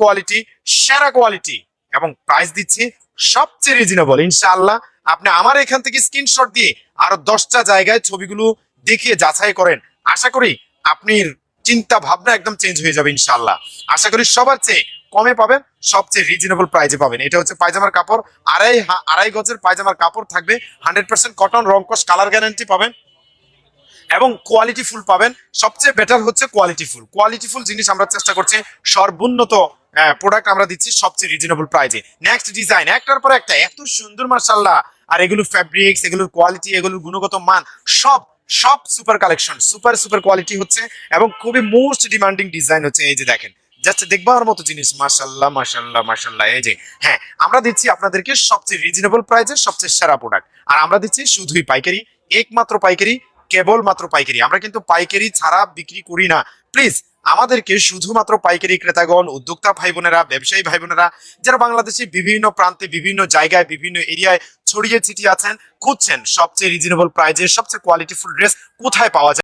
Quality, সেরা quality এবং price দিচ্ছি সবচেয়ে রিজনেবল। ইনশাআল্লাহ আপনি আমার এখান থেকে স্ক্রিনশট দিয়ে আরো 10টা জায়গায় ছবিগুলো দেখিয়ে যাচাই করেন, আশা করি আপনার চিন্তা ভাবনা একদম চেঞ্জ হয়ে যাবে ইনশাআল্লাহ। আশা করি সবার চেয়ে কমে পাবেন, সবচেয়ে রিজনেবল প্রাইসে পাবেন। এটা হচ্ছে পায়জামার কাপড়, আড়াই গজের পায়জামার কাপড় থাকবে, 100% কটন, রং কস কালার গ্যারান্টি পাবেন এবং কোয়ালিটি ফুল পাবেন। সবচেয়ে বেটার হচ্ছে কোয়ালিটি ফুল জিনিস আমরা চেষ্টা করছি, সর্বোন্নত প্রোডাক্ট আমরা দিচ্ছি সবচেয়ে রিজনেবল প্রাইসে। নেক্সট ডিজাইন একটার পর একটা এত সুন্দর মাশাআল্লাহ, আর এগুলো ফ্যাব্রিক্স, এগুলোর কোয়ালিটি, এগুলোর গুণগত মান সব সব সুপার কালেকশন, সুপার কোয়ালিটি হচ্ছে এবং খুবই মোস্ট ডিমান্ডিং ডিজাইন হচ্ছে। এই যে দেখেন, জাস্ট দেখবার মতো জিনিস, মাশাআল্লাহ। এই যে হ্যাঁ, আমরা দিচ্ছি আপনাদেরকে সবচেয়ে রিজনেবল প্রাইসে সবচেয়ে সেরা প্রোডাক্ট, আর আমরা দিচ্ছি শুধুই পাইকারি, একমাত্র পাইকারি, কেবলমাত্র পাইকারি। আমরা কিন্তু পাইকারি ছাড়া বিক্রি করি না। প্লিজ আমাদেরকে শুধুমাত্র পাইকারি ক্রেতাগণ, উদ্যোক্তা ভাই বোনেরা, ব্যবসায়ী ভাই বোনেরা যারা বাংলাদেশে বিভিন্ন প্রান্তে, বিভিন্ন জায়গায়, বিভিন্ন এরিয়ায় ছড়িয়ে ছিটিয়ে আছেন, খুঁজছেন সবচেয়ে রিজনেবল প্রাইজে সবচেয়ে কোয়ালিটিফুল ড্রেস কোথায় পাওয়া যায়।